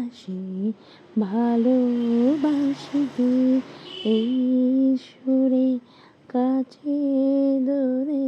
ভালোবাসি ভালোবাসি এই সুরে কাছে দূরে।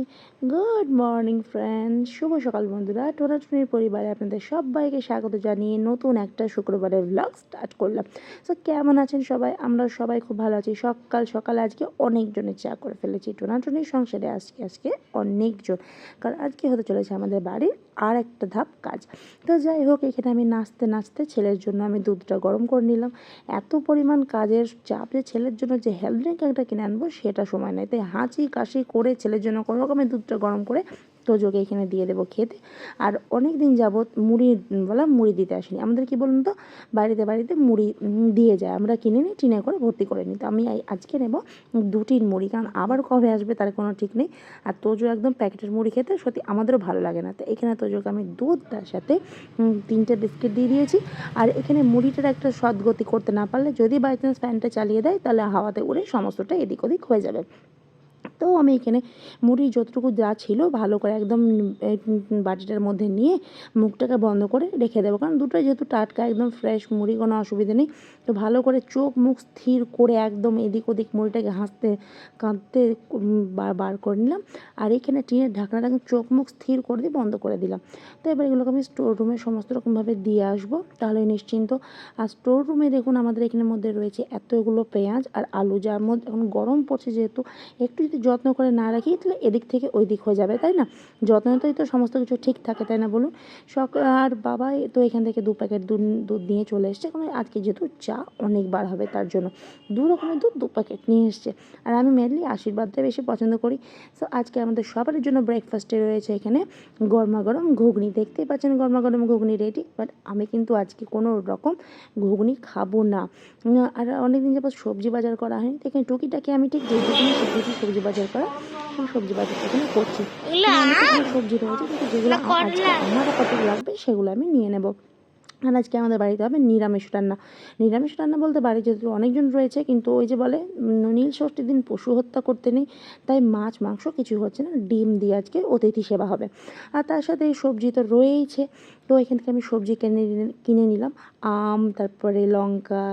গুড মর্নিং ফ্রেন্ড, শুভ সকাল বন্ধুরা। টোনাটুনির পরিবারে আপনাদের সবাইকে স্বাগত জানিয়ে নতুন একটা শুক্রবারের ব্লগ স্টার্ট করলাম। সো কেমন আছেন সবাই? আমরা সবাই খুব ভালো আছি। সকাল সকাল আজকে অনেকজনের চা করে ফেলেছি। টোনাটুনির সংসারে আজকে অনেকজন, কারণ আজকে হতে চলেছে আমাদের বাড়ির আর একটা ধাপ কাজ। তো যাই হোক, এখানে আমি নাচতে নাচতে ছেলের জন্য আমি দুধটা গরম করে নিলাম। এত পরিমাণ কাজের চাপ যে ছেলের জন্য যে হেলথ ড্রিঙ্ক একটা কিনে আনবো সেটা সময় নেই, তাই হাঁচি কাশি করে ছেলের জন্য কোনো রকমের দুধটা গরম করে তোজোকে এখানে দিয়ে দেবো খেতে। আর অনেক দিন যাবৎ মুড়ি দিতে আসিনি। আমাদের কি বলুন তো, বাড়িতে মুড়ি দিয়ে যায়, আমরা কিনে নিই, টিনে করে ভর্তি করে নিই। তো আমি আজকে নেব 2 টিন মুড়ি, কারণ আবার কবে আসবে তার কোনো ঠিক নেই। আর তোজো একদম প্যাকেটের মুড়ি খেতে সত্যি আমাদেরও ভালো লাগে না। তো এখানে তোজোকে আমি দুধটার সাথে 3টে বিস্কিট দিয়ে দিয়েছি। আর এখানে মুড়িটার একটা সদ্গতি করতে না পারলে, যদি বাই চান্স ফ্যানটা চালিয়ে দেয়, তাহলে হাওয়াতে উড়ে সমস্তটা এদিক ওদিক হয়ে যাবে। তো আমি এখানে মুড়ি যতটুকু যা ছিল ভালো করে একদম বাটিটার মধ্যে নিয়ে মুখটাকে বন্ধ করে রেখে দেবো, কারণ দুটোই যেহেতু টাটকা একদম ফ্রেশ মুড়ি, কোনো অসুবিধা নেই। তো ভালো করে চোখ মুখ স্থির করে একদম এদিক ওদিক মুড়িটাকে হাসতে কাঁদতে বার করে নিলাম। আর এখানে টিনের ঢাকনাটা চোখ মুখ স্থির করে দিয়ে বন্ধ করে দিলাম। তো এবার এগুলোকে আমি স্টোর রুমে সমস্ত রকমভাবে দিয়ে আসবো, তাহলে নিশ্চিন্ত। আর স্টোর রুমে দেখুন আমাদের এখানের মধ্যে রয়েছে এতগুলো পেঁয়াজ আর আলু, যার মধ্যে এখন গরম পড়ছে যেহেতু, একটু যদি যত্ন করে না রাখি তাহলে এদিক থেকে ওই দিক হয়ে যাবে, তাই না? যত্নতেই তো সমস্ত কিছু ঠিক থাকে, তাই না বলুন? আর বাবা তো এখান থেকে 2 প্যাকেট দুধ নিয়ে চলে এসছে, কারণ আজকে যেহেতু চা অনেকবার হবে তার জন্য 2 রকমের দুধ 2 প্যাকেট নিয়ে এসছে। আর আমি মেনলি আশীর্বাদটা বেশি পছন্দ করি। সো আজকে আমাদের সবার জন্য ব্রেকফাস্টে রয়েছে এখানে গরমা গরম ঘুগনি। দেখতেই পাচ্ছেন গরমা গরম ঘুগনি রেডি। বাট আমি কিন্তু আজকে কোনো রকম ঘুগনি খাবো না। আর অনেকদিন যাবত সবজি বাজার করা হয়নি, তো এখানে টুকিটাকে আমি ঠিক যেগুলো সবজি বাজার করা সেই সবজি বাজারটা এখানে করছি। সবজি রয়েছে, কিন্তু যেগুলো আজকে আমার কতগুলো লাগবে সেগুলো আমি নিয়ে নেব। আর আজকে আমাদের বাড়িতে হবে নিরামিষ রান্না। নিরামিষ রান্না বলতে বাড়ি যেহেতু অনেকজন রয়েছে, কিন্তু ওই যে বলে নীল ষষ্ঠীর দিন পশু হত্যা করতে নেই, তাই মাছ মাংস কিছুই হচ্ছে না, ডিম দিয়ে আজকে অতিথি সেবা হবে। আর তার সাথে এই সবজি তো রয়েইছে। তো এখান থেকে আমি সবজি কিনে নিলাম, আম, তারপরে লঙ্কা,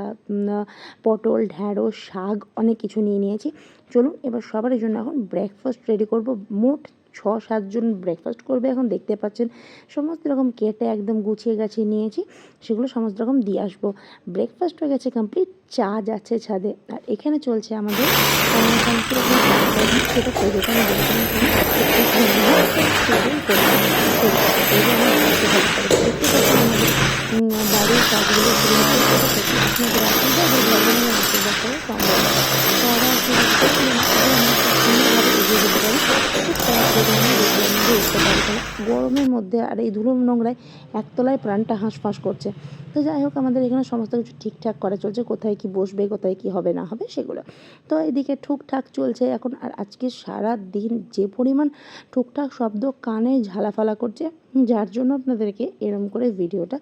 পটল, ঢ্যাঁড়স, শাক, অনেক কিছু নিয়ে নিয়েছি। চলুন এবার সবার জন্য এখন ব্রেকফাস্ট রেডি করব। মোট 6-7 জন ব্রেকফাস্ট করবে। এখন দেখতে পাচ্ছেন সমস্ত রকম কেটে একদম গুছিয়ে গাছিয়ে নিয়েছি, সেগুলো সমস্ত রকম দিয়ে আসবো। ব্রেকফাস্ট হয়ে গেছে কমপ্লিট, চা যাচ্ছে ছাদে। আর এখানে চলছে আমাদের সমস্ত রকম সেটা বাড়ির কাজগুলো গরমের মধ্যে আর এই ধুলো নোংরায় একতলায় প্রাণটা হাঁসফাঁস করছে। তো যাই হোক, আমাদের এখানে সমস্ত কিছু ঠিকঠাক করা চলছে, কোথায় কি বসবে, কোথায় কি হবে না হবে সেগুলো। তো এদিকে ঠুকঠাক চলছে এখন। আর আজকে সারা দিন যে পরিমাণ ঠুকঠাক শব্দ কানে ঝালাফালা করছে, যার জন্য আপনাদেরকে এরম করে ভিডিওটা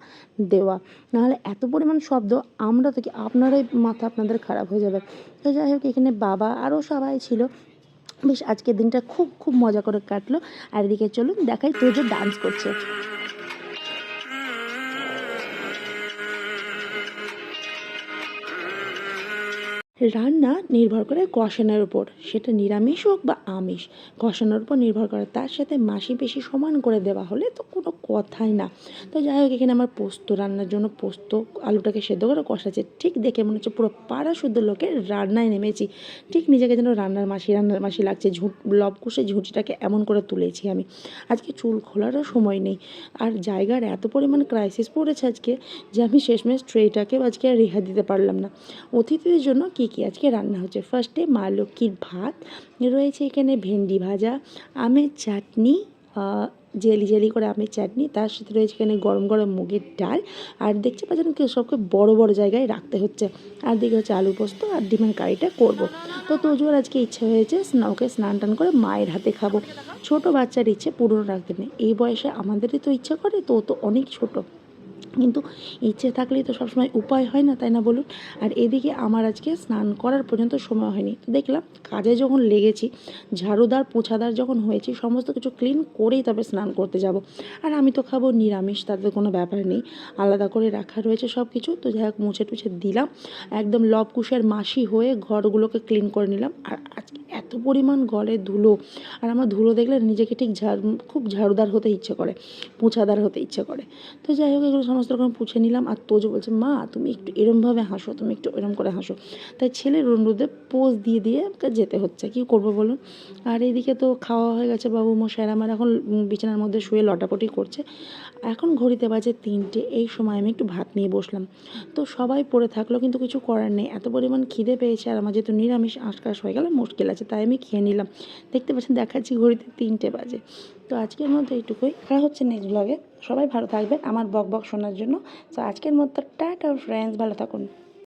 দেওয়া। নাহলে এত পরিমাণ শব্দ আমরা থেকে আপনারাই মাথা আপনাদের খারাপ হয়ে যাবে। তো যাই হোক, এখানে বাবা আরও সবাই ছিল। বেশ আজকের দিনটা খুব খুব মজা করে কাটলো। আর এদিকে চলুন দেখাই তোজো ডান্স করছে। রান্না নির্ভর করে কষানোর উপর, সেটা নিরামিষ হোক বা আমিষ, কষানোর উপর নির্ভর করে। তার সাথে মাসি পেশি সমান করে দেওয়া হলে তো কোনো কথাই না। তো যাই হোক, এখানে আমার পোস্ত রান্নার জন্য পোস্ত আলুটাকে সেদ্ধ করে কষাচ্ছে। ঠিক দেখে মনে হচ্ছে পুরো পাড়া শুদ্ধ লোকের রান্নায় নেমেছি। ঠিক নিজেকে যেন রান্নার মাসি লাগছে। লবকুশে ঝুঁটিটাকে এমন করে তুলেছি আমি। আজকে চুল খোলারও সময় নেই, আর জায়গার এত পরিমাণ ক্রাইসিস পড়েছে আজকে, যে আমি শেষমেশ ট্রেটাকেও আজকে আর রেহা দিতে পারলাম না। অতিথিদের জন্য কী আজকে রান্না হচ্ছে। ফার্স্টে মা লক্ষ্মীর ভাত রয়েছে, এখানে ভেন্ডি ভাজা, আমের চাটনি, জেলি করে আমের চাটনি, তার সাথে রয়েছে এখানে গরম গরম মুগের ডাল। আর দেখতে পাচ্ছেন কি সবকে বড় বড় জায়গায় রাখতে হচ্ছে। আর দিকে হচ্ছে আলু পোস্ত আর ডিমের কারিটা করবো। তো তোজোর আজকে ইচ্ছে হয়েছে ওকে স্নান টান করে মায়ের হাতে খাবো। ছোট বাচ্চার ইচ্ছে পুরনো রাখতে নেই, এই বয়সে আমাদেরই তো ইচ্ছা করে, তো ও তো অনেক ছোট। কিন্তু ইচ্ছে থাকলেই তো সবসময় উপায় হয় না, তাই না বলুন? আর এদিকে আমার আজকে স্নান করার পর্যন্ত সময় হয়নি। তো দেখলাম কাজে যখন লেগেছি, ঝাড়ুদার পোছাদার যখন হয়েছি, সমস্ত কিছু ক্লিন করেই তবে স্নান করতে যাব। আর আমি তো খাবো নিরামিষ, তাতে কোনো ব্যাপার নেই, আলাদা করে রাখা রয়েছে সব কিছু। তো যাই হোক মুছে টুছে দিলাম, একদম লবকুশের মাসি হয়ে ঘরগুলোকে ক্লিন করে নিলাম। আর আজকে এত পরিমাণ ঘরে ধুলো, আর আমার ধুলো দেখলে নিজেকে ঠিক খুব ঝাড়ুদার হতে ইচ্ছে করে, পোছাদার হতে ইচ্ছে করে। তো যাই হোক এগুলো সমস্ত রকম পুছে নিলাম। আর তোজো বলছে, মা তুমি একটু এরমভাবে হাসো, তুমি একটু এরম করে হাসো। তাই ছেলের রুদ্রে পোজ দিয়ে দিয়ে আমাকে যেতে হচ্ছে, কী করবো বলুন। আর এইদিকে তো খাওয়া হয়ে গেছে, বাবু মশাইরা আমার এখন বিছানার মধ্যে শুয়ে লটাপটি করছে। এখন ঘড়িতে বাজে 3টে, এই সময় আমি একটু ভাত নিয়ে বসলাম। তো সবাই পড়ে থাকলো, কিন্তু কিছু করার নেই, এত পরিমাণ খিদে পেয়েছে। আর আমার যেহেতু নিরামিষ আশকাশ হয়ে গেল, মুশকিল আছে, তাই আমি খেয়ে নিলাম। দেখতে পাচ্ছেন দেখাচ্ছি ঘড়িতে 3টে বাজে। তো আজকের মধ্যে এইটুকুই, দেখা হচ্ছে নেক্সট ব্লগে। সবাই ভালো থাকবেন আমার বক বক শোনার জন্য। তো আজকের মতো টাটা ফ্রেন্ডস, ভালো থাকুন।